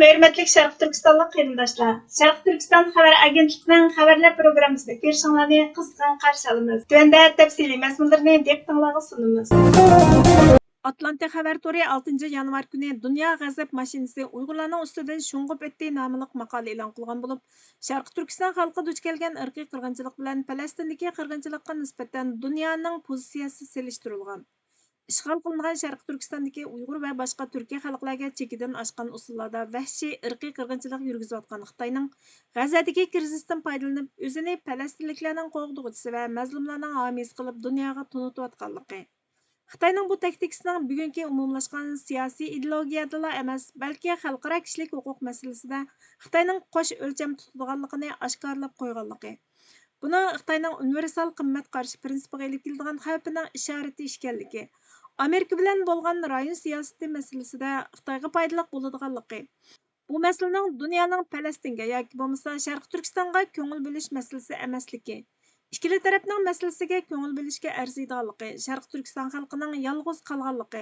Hörmətli Şərq Türkistanlıq qərindaşlar, Şərq Türkistan xəbər agentliyining xəbərlər proqramısida ko'rishinglarni qizg'in qarshi olamiz. Tövəndə təfsili məzmunlarını diqqətinizə sunumuz. Atlantik xəbər tori 6 yanvar kuni Dünya G'azab mashinasi Uyg'urlarning ustidan sho'ng'ib etdi nomli maqola e'lon qilgan bo'lib, Sharq Turkiston xalqi duch kelgan irqiy qirg'inchilik bilan Falastindagi qirg'inchilikqa nisbatan dunyoning pozitsiyasi selishtirilgan. İşğal qılınan Şərq Türkistandakı Uyğur və başqa Türkiyə xalqlarga çekidən aşqan usullarda vəhşi irqi qırğınçılıq yürgüzüyotqan Xitayning G'azadagi krizisdan foydalanib o'zini falastinliklarning qo'g'dug'uchisi va mazlumlarning homiysi qilib dunyoga tunutayotganligi. Xitayning bu taktikasining bugungi umumlashgan siyosiy ideologiyadala emas, balki xalqaro kishilik huquq masalasida Xitayning qo'sh o'lcham tutadiganligini oshkorlab qo'yganligi. Buni Xitayning universal qimmat qarshi prinsipiga olib keladigan xavfining ishorati ekanligi. Amerika bilan bo'lgan rayon siyosati masalasida Xitoyga foydali bo'ladiganligi. Bu masalaning dunyoning Falastinga yoki bo'lmasa Sharq Turkistonga ko'ngil bo'lish masalasi emasligi. Ikkili tarafning masalasiga ko'ngil bo'lishga arziydiganligi, Sharq Turkiston xalqining yolg'iz qolganligi.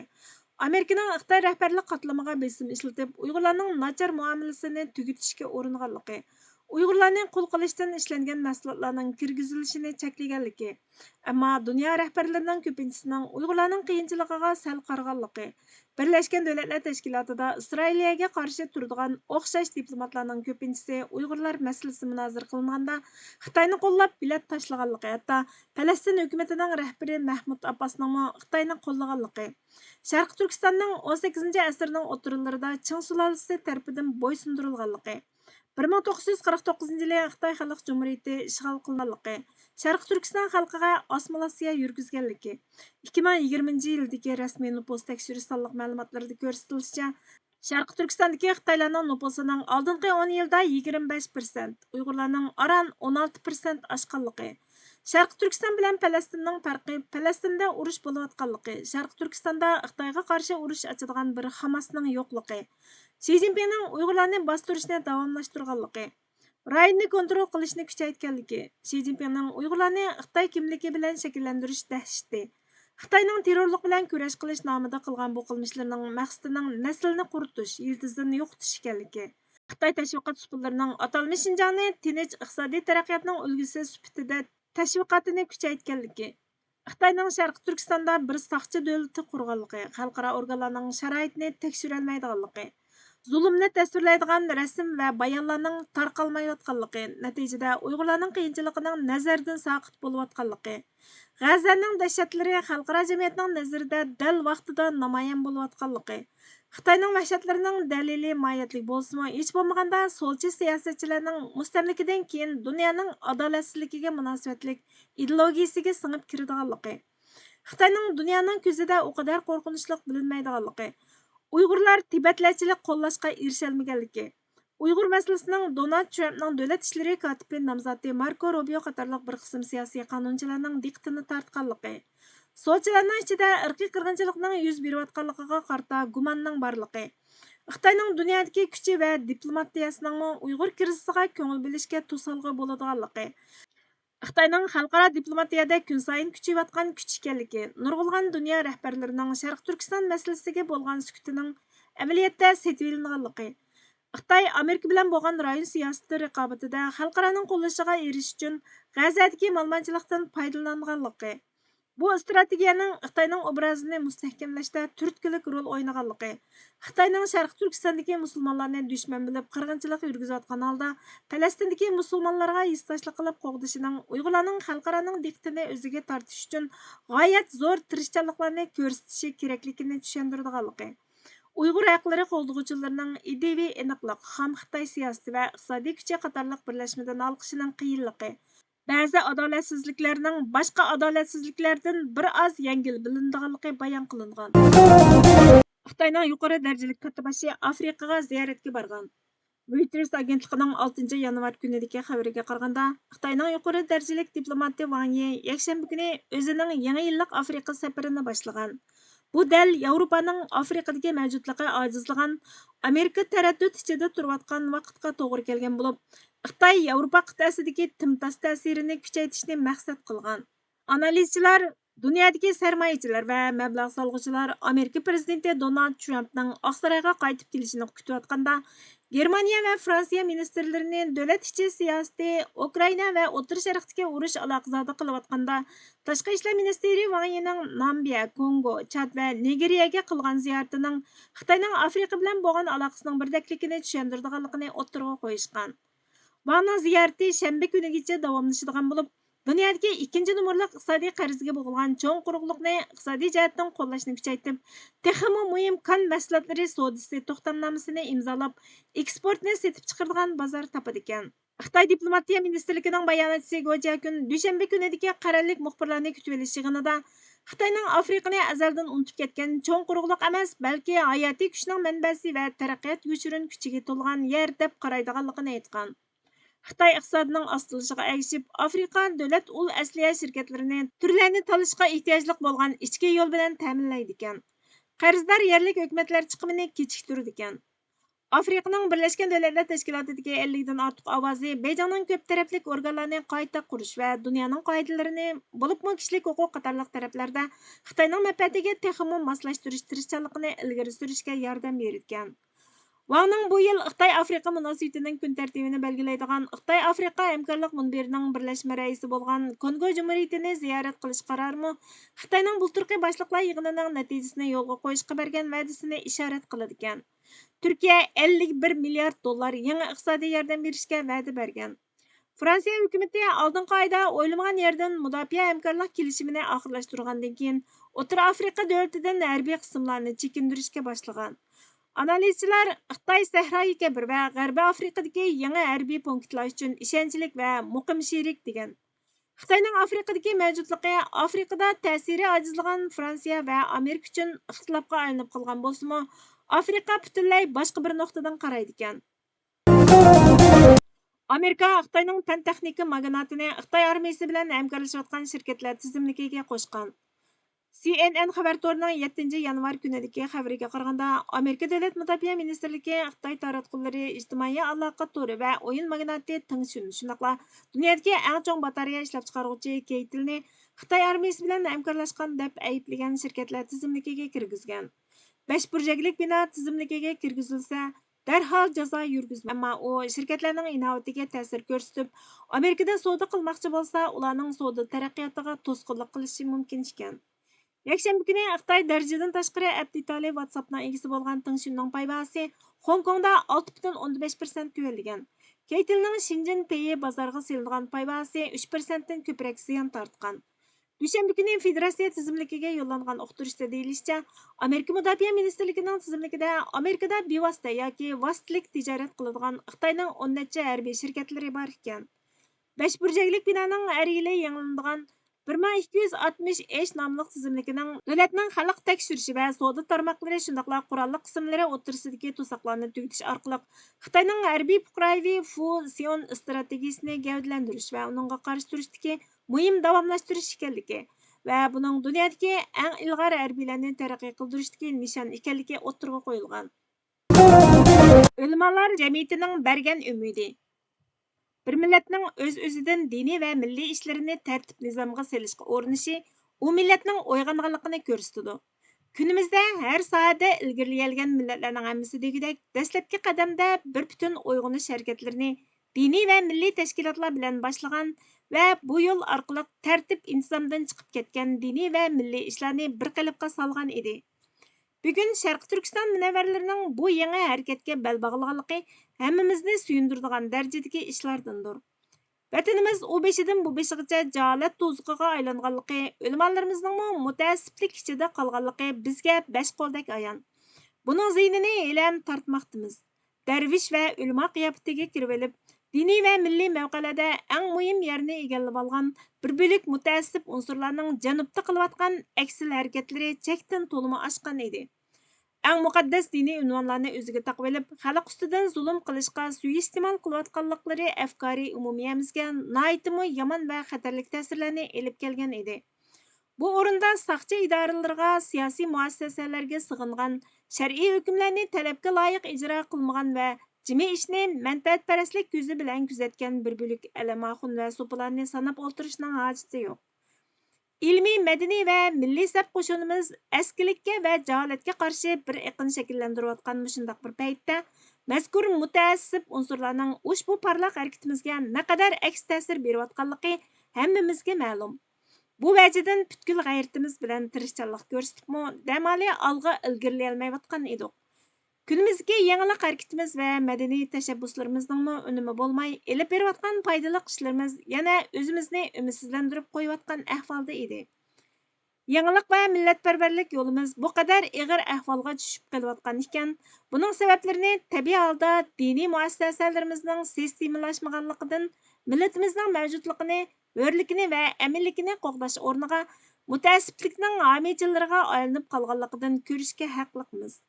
Amerikaning Xitoy rahbarlik qatlamiga besim ishlatib, Uyg'urlarning nachar muomalasini tugatishga uringanligi. Uyg'urlarning qul qilishdan ishlangan mahsulotlarning kirgizilishini cheklaganligi. Ammo dunyo rahbarlarining ko'pinchisining Uyg'urlarning qiyinchiligiga sal qaraganligi. Birlashgan Davlatlar Tashkilotida Isroiliyaga qarshi turadigan o'xshash diplomatlarning ko'pinchisi Uyg'urlar masalasi munozara qilinganda Xitoyni qo'llab bilat tashlaganligi, hatto Falastin hukumatining rahbari Mahmud Abbosning Xitoyni qo'llaganligi. Sharq Turkistonning 18-asrning o'ttirlarida Ching sulolasi tarafidan bo'ysundirilganligi. 1949 yılı Xitoy Xalq Cumhuriyeti işğal qılınganligi, Sharq Turkiston xalqiga assimilyatsiya yurgizganligi. 2020 yildagi rasmiy nüfus tekshirish sonliq ma'lumotlarida ko'rsatilishicha, Sharq Turkistondagi Xitoylarning nüfusining oldingi 10 yilda 25%, Uyg'urlarning aran 16% oshganligi. Sharq Turkiston bilan Falastinning farqi Falastinda urush bo'layotganligi, Sharq Turkistonda Xitoyga qarshi urush ochadigan bir Hamasning yo'qligi. Xi Jinpingning Uyg'urlarni bostirishni davomlashtirganligi, rayonni kontrol qilishni kuchaytganligi, Xi Jinpingning Uyg'urlarni Xitoy kimligi bilan shakllantirish dahshati, Xitoyning terrorlik bilan kurash qilish nomida qilgan bu qilmishlarining maqsadining naslni quritish, yildizni yo'qotish ekanligi. Xitoy tashviqot usullarining atalmish Xinjiangni tinch iqtisodiy taraqqiyotning ulgusi sifatida tashviqotini kuchaytganligi. Xitoyning Sharq Turkistonda bir saqchi davlati qurganligi, xalqaro organlarning sharoitini tekshirolmaydiganligi. Zulmni tasvirlaydigan rasm va bayonlarning tarqalmayotganligi, natijada Uyg'urlarning qiyinchiligining nazardan soqit bo'layotganligi. G'azaning dahshatlari xalqaro jamiyatning nazarida dal vaqtida namoyon bo'layotganligi. Xitoyning vahshatlarining dalili mohiyatli bo'lsa-mu, hech bo'lmaganda solchi siyosatchilarning mustamlikadan keyin dunyoning adolatsizligiga munosabatlik ideologiyasiga singib kiradiganligi. Xitoyning dunyoning ko'zida o qadar qo'rqinchli bilinmaydiganligi. Uyg'urlar Tibetlarchilik qo'llashga erisholmaganligi. Uyg'ur masalasining Donald Trumpning davlat ishlari kotibi nomzodi Marko Rubio qatorliq bir qism siyosiy qonunchilarning diqqatini tortganligi. Solchilarning ichida irqiy qirg'inchilikning yuz berayotganligiga qarata gumonning borligi. Xitoyning dunyodagi kuchi va diplomatiyasining Uyg'ur krizisiga ko'ngil bo'lishga to'salg'i bo'ladiganligi. Xitoyning xalqaro diplomatiyada kun sayin kuchayotgan kuch ekanligi, nurg'ulg'an dunyo rahbarlarining Sharq Turkiston masalasiga bo'lgan sukutining amaliyotda setvilinganligi. Xitoy Amerika bilan bo'lgan rayon siyosati raqobatida xalqaroning qo'llashiga erishish uchun G'azadagi malmonchilikdan foydalanganligi. Bu strategiyaning Xitoyning obrazini mustahkamlashda turtkilik rol o'ynaganligi. Xitoyning Sharq Turkistondagi musulmonlarni dushman bilib qirg'inchilik yurgizayotgan holda Falastindagi musulmonlarga hissdoshlik qilib qo'g'dishining Uyg'urlarning xalqaroning diqqatini o'ziga tortish uchun g'oyat zo'r tirishchanliklarni ko'rsatishi kerakligini tushuntiradiganligi. Uyg'ur haqlari qo'g'dug'uvchilarining ideviy aniqlik, xam Xitoy siyosati va iqtisodiy kuchi qatorliq birlashmadan olqishining qiyinligi. Ba'zi adolatsizliklarning boshqa adolatsizliklardan bir oz yengil bilinadiganligi bayon qilingan. Xitoyning yuqori darajalik katibashi Afrikaga ziyoratga borgan. Reuters agentligining 6 yanvar kunidagi xabariga qaraganda, Xitoyning yuqori darajalik diplomati Wang Yi yakshanba kuni o'zining yangi yillik Afrika safarini boshlagan. Bu dal Yevropaning Afrikadagi mavjudligi ojizlagan, Amerika taraddud ichida turayotgan vaqtga to'g'ri kelgan bo'lib, Xitoy Yevropa qit'asidagi timtas ta'sirini kuchaytirishni maqsad qilgan. Analizchilar Dunyodagi sarmoyachilar va mablag' solg'uvchilar Amerika prezidenti Donald Trampning Oqsaroyga qaytib kelishini kutayotganda, Germaniya va Fransiya ministrlarining davlat ichi siyosati Ukraina va O'rta Sharqdagi urush aloqasida qilayotganda, Tashqi ishlar ministri Wang Yining Nambiya, Kongo, Chad va Nigeriyaga qilgan ziyaratining Xitoyning Afrika bilan bo'lgan aloqasining birdakligini tushundiradiganligini o'ttirg'a qo'yishgan. Ваңның зияраты шәмбе күнігече давамлашыдыған болып, dünyadagi ikkinchi numurliq iqtisodiy qarzga bo'g'ilgan cho'ng quruqliqni iqtisodiy jihatdan qo'llashni kuchaytirib, texmi muhim kon mahsulotlari savdosi to'xtamnomasini imzolab, eksportni setib chiqaradigan bozor topadi ekan. Xitoy diplomatiya ministrligining bayonotchisi Go Jiakun dushanba kunidagi qarorlik muxbirlarni kutib olish yig'inida Xitoyning Afrikani azaldan unutib ketgan cho'ng quruqliq emas, balki hayotiy kuchning manbasi va taraqqiyot yo'shirin kuchiga to'lgan yer deb qaraydiganligini aytgan. Xitoy iqtisodining ostilishiga ergishib, Afrika davlat ul asliya shirkatlarini turlarni tanlashga ehtiyojli bo'lgan ichki yo'l bilan ta'minlaydi ekan. Qarzdor yerlik hukumatlar chiqimini kechiktirdi ekan. Afrikaning Birlashgan Davlatlar Tashkilotidagi 50 dan ortiq ovozi Beyjingning ko'p taraflik organlarni qayta qurish va dunyoning qoidalarini, bo'libmi kishilik huquq qatorliq taraflarda Xitoyning manfaatiga texmi moslashtirish tirishchanligini ilgari surishga yordam bergan. Ваңның bu yil Xitoy-Afrika munosabatining kun tartibini belgilaydigan Xitoy-Afrika hamkorlik munbirining birlashma raisi bo'lgan Kongo Jumhuriyatini ziyorat qilish qarorimi Xitoyning bulturqi boshliqlar yig'inining natijasini yo'lga qo'yishga bergan va'dasini ishorat qiladi ekan. Turkiya 51 milliard dollar yangi iqtisodiy yordam berishga va'da bergan. Fransiya hukumati oldingi oyda o'ylamagan yerdan mudofaa hamkorlik kelishimini oxirlashtirgandan keyin O'rta Afrika davlatidan harbiy qismlarni chekintirishga boshlagan. Analizchilar Xitoy Sahroyi Kabir va G'arbiy Afrikadagi yangi harbiy punktlar uchun ishonchlik va muqim sherik degan. Xitoyning Afrikadagi mavjudligi Afrikada ta'siri ojizlagan Fransiya va Amerika uchun ixtilofga aylanib qolgan bo'lsa-mu, Afrika butunlay boshqa bir nuqtadan qaraydi ekan. Amerika Xitoyning fan texnika magnatini Xitoy armiyasi bilan hamkorlashayotgan shirkatlar tizimligiga qo'shgan. CNN xabar torining 7 yanvar kunidagi xabariga qaraganda, Amerika Davlat Mudofaa ministrligi Xitoy taratqullari ijtimoiy aloqa tori va o'yin magnati Teng Shun, shundoqla dunyodagi eng chong batareya ishlab chiqaruvchi Keytilni Xitoy armiyasi bilan hamkorlashgan deb ayblagan shirkatlar tizimligiga kirgizgan. 5 burjaklik bino tizimligiga kirgizilsa, darhol jazo yurgizma, ammo u shirkatlarning inovatiga ta'sir ko'rsatib, Amerikada savdo qilmoqchi bo'lsa, ularning savdo taraqqiyotiga to'sqinlik qilishi mumkin ekan. Yakshanba kuni Xitoy darajadan tashqari aptitali WhatsAppning egasi bo'lgan Teng Shunning pay bahasi Hong Kongda 6,5% tuvalgan. Keytilning Shenzhen Pei bozoriga silingan pay bahasi 3% dan ko'proq ziyon tortgan. Dushanba kuni federatsiya tizimligiga yo'llangan uqtirishda deyilishicha, Amerika Mudofaa ministrligining tizimligida Amerikada bevosita yoki vositalik tijorat qiladigan Xitoyning 10 necha harbiy shirkatlari bor ekan. 5 burjaklik binoning har yili yangilanadigan 1260 nomli tizimligining davlatning xalq tekshirishi va savdo tarmoqlari shundoqla qurolli qismlari o'rtasidagi to'siqlarni tugatish orqali Xitoyning harbiy puqroviy Fu Sion strategiyasini gavdalantirish va uningga qarshi turishdagi muhim davomlashtirish ekanligi va buning dunyodagi eng ilg'or harbiylarni taraqqiy qildirishdagi nishon ekanligi o'ttirg'a qo'yilgan. Ulamolar jamiyatining bergan umidi. Bir millatning o'z-o'zidan diniy va milliy ishlarini tartib nizomga solishga o'rinishi u millatning uyg'onganligini ko'rsatadi. Kunimizda har sohada ilgarilayotgan millatlarning hammasi degidek dastlabki qadamda bir butun uyg'onish harakatlarini diniy va milliy tashkilotlar bilan boshlagan va bu yo'l orqali tartib intizomdan chiqib ketgan diniy va milliy ishlarni bir qalbga solgan edi. Bugun Sharq Turkiston munavvarlarining bu yangi harakatga bel bog'laganligi hammamizni suyundiradigan darajadagi ishlardandir. Vatanimiz u beshidan bu beshigacha jaholat to'ziqiga aylanganligi, ulamollarimizning mutaassiblik ichida qolganligi bizga besh qo'ldek ayon. Buning ziynini elam tortmoqdamiz. Darvish va ulamo qiyofatiga kirib olib, diniy va milliy mavqelarda eng muhim yerni egallab olgan bir bo'lik mutaassib unsurlarning janubda qilayotgan aksil harakatlari chekdan to'limi oshgan edi. Eng muqaddas diniy unvonlarni o'ziga taqib olib, xalq ustidan zulm qilishga suiiste'mol qilayotganliklari afkoriy umumiyamizga nihoyatmi yomon va xatarlik ta'sirlarni elib kelgan edi. Bu o'rinda saqchi idoralariga, siyosiy muassasalarga sig'ingan, shar'iy hukmlarni talabga loyiq ijro qilmagan va jimi ishni manfaatparastlik ko'zi bilan kuzatgan bir bo'lik alamaxun va so'pilarni sanab o'tirishning hojati yo'q. ilmiy, madaniy va milliy saf qo'shinimiz askilikka va jaholatga qarshi bir iqin shakllantirayotgan shundoq bir paytda mazkur mutaassib unsurlarning ushbu parlaq harakatimizga naqadar aks ta'sir berayotganligi hammamizga ma'lum. Bu vajidan butkul g'ayratimiz bilan tirishchanlik ko'rsatibmi, damali olg'a ilgarilayolmayotgan edik. Kunimizga yangilik harakatimiz va madaniy tashabbuslarimizning unumi bo'lmay, elib berayotgan foydali ishlarimiz yana o'zimizni umidsizlantirib qo'yayotgan ahvolda edi. Yangilik va millatparvarlik yo'limiz bu qadar ig'ir ahvolga tushib kelayotgan ekan, buning sabablarini tabiiy holda diniy muassasalarimizning sistemlashmaganligidan, millatimizning mavjudligini, hurligini va aminligini qo'g'dash o'rniga mutaassiblikning homiychilariga aylanib qolganligidan ko'rishga haqliqmiz.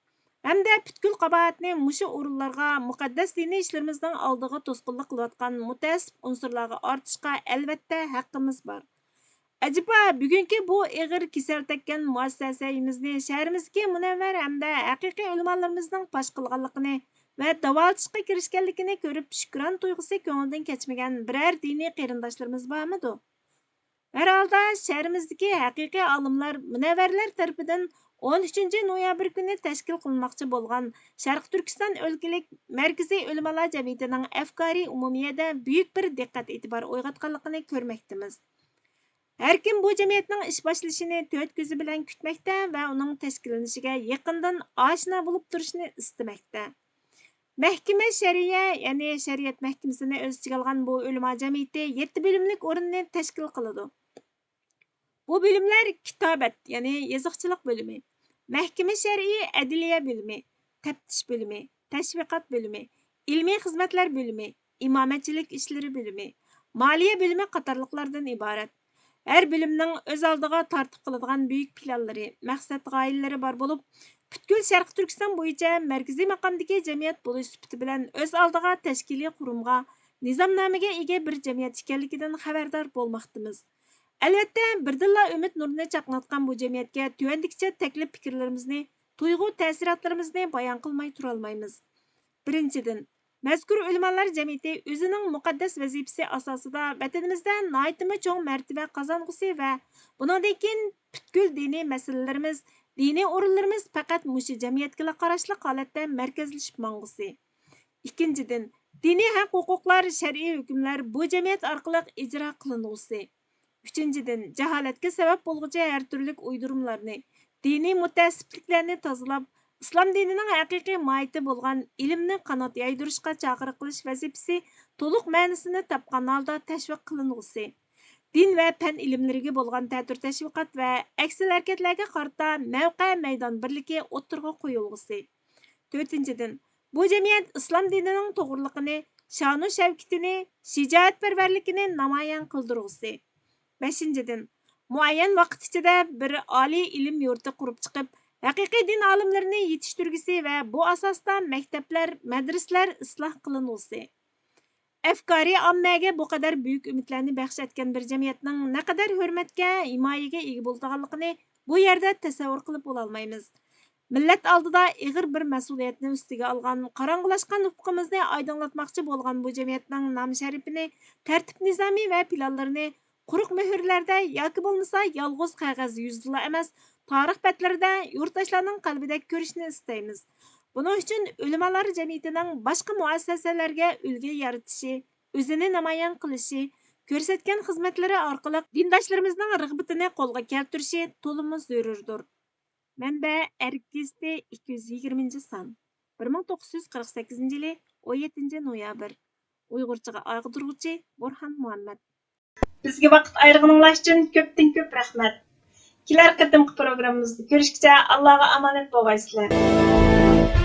Hamda butkul qabohatni mushu o'rinlarga muqaddas diniy ishlarimizning oldiga to'sqinlik qilayotgan mutaassib unsurlarga ortishga albatta haqqimiz bor. Acaba bugungi bu ig'ir kasal tekkan muassasamizni shaharimizdagi munavvar hamda haqiqiy ulamolarımizning fosh qilganligini va davolashga kirishganligini ko'rib shukron tuyg'usi ko'ngildan kechmagan biror diniy qarindoshlarimiz bormidi? Her holda shaharimizdagi haqiqiy olimlar munavvarlar tarafidan 13 noyabr kuni tashkil qilinmoqchi bo'lgan Sharq Turkiston o'lkalik Markaziy ulamolar jamiyatining afkoriy umumiyada buyuk bir diqqat e'tibor uyg'otganligini ko'rmoqdamiz. Her kim bu jamiyatning ish boshlashini to'rt ko'zi bilan kutmoqda va uning tashkillanishiga yaqindan oshna bo'lib turishni istamoqda. Mahkama shariya, ya'ni shariat mahkamasini o'z ichiga olgan bu ulamo jamiyati 7 bo'limlik o'rinni tashkil qiladi. Bu bölümler kitabat, yani yazıqçılık bölümü, mahkeme şer'i adliye bölümü, teftiş bölümü, teşvikat bölümü, ilmi hizmetler bölümü, imametçilik işleri bölümü, maliye bölümü qatarlıqlardan ibaret. Her bölümnің öz aldığa tartib qıladigan büyük planları, maqsad g'oyalari bor bo'lib, butkul Sharq Turkiston bo'yicha markaziy maqomdagi jamiyat bo'lish sifati bilan öz aldığa tashkiliy qurumga, nizomnomaga ega bir jamiyat ekanligidan xabardor bo'lmoqdamiz. Albatta, birdilla umid nurini chaqnatgan bu jamiyatga tuvandikcha taklif fikrlarimizni, tuyg'u ta'sirotlarimizni bayon qilmay tura olmaymiz. Birinchidan, mazkur ulamolar jamiyati o'zining muqaddas vazifasi asosida vatanimizda nihoyatda cho'ng martaba qozong'usi va bundan keyin butkul diniy masalalarimiz, diniy o'rinlarimiz faqat mushu jamiyatga qarashli holatda markazlashib mang'usi. Ikkinchidan, diniy haq-huquqlar, shar'iy hukmlar bu jamiyat orqali ijro qilingusi. Üçüncüden, jaholatga sabab bo'lg'uchi har turli uydurumlarni, diniy mutaassibliklarni tozalab, islom dinining haqiqiy mohiyati bo'lgan ilmni qanot yaydirishga chaqiriq qilish vazifasi to'liq ma'nosini topgan holda tashviq qilingusi. Din va fan ilmlariga bo'lgan ta'tir tashviqot va aksal harakatlarga qarata mavqe maydon birligi o'ttirg'a qo'yilgusi. To'rtinchidan, bu jamiyat islom dinining to'g'riliqini, sha'nu shavkatini, shijoatparvarligini namoyon qildirgusi. Beşinciden, muayyen vaqt ichida bir oliy ilm yurti qurib chiqib, haqiqiy din olimlarini yetishtirgisi va bu asosda maktablar, madrasalar isloh qilingusi. Afkoriy ommaga bu qadar buyuk umidlarni baxsh etgan bir jamiyatning naqadar hurmatga, himoyaga ega bo'lganligini bu yerda tasavvur qilib bo'lolmaymiz. Millat oldida ig'ir bir mas'uliyatni ustiga olgan, qorong'ulashgan ufqimizni oydinlatmoqchi bo'lgan bu jamiyatning nom sharifini, tartib nizomi va planlarini quruq mühürlerde yoki bo'lmasa yolg'iz qog'oz yuzida emas, tarix betlarida yurtdoshlarning qalbida ko'rishni istaymiz. Buning uchun ulamolar jamiyatining boshqa muassasalarga ulgu yaratishi, o'zini namoyon qilishi, ko'rsatgan xizmatlari orqali dindoshlarimizning rag'batini qo'lga keltirishi to'liq zarurdir. Manba Erkizda 220-son, 1948-yili 17 noyabr. Uyg'urchaga og'diruvchi Burhan Muhammad. Bizga vaqt ayırğınыңlar üçün köpten-köp rahmat. Kelar qatimqi programmamizda ko'rishgacha Allohga omonat bo'lgaysizlar.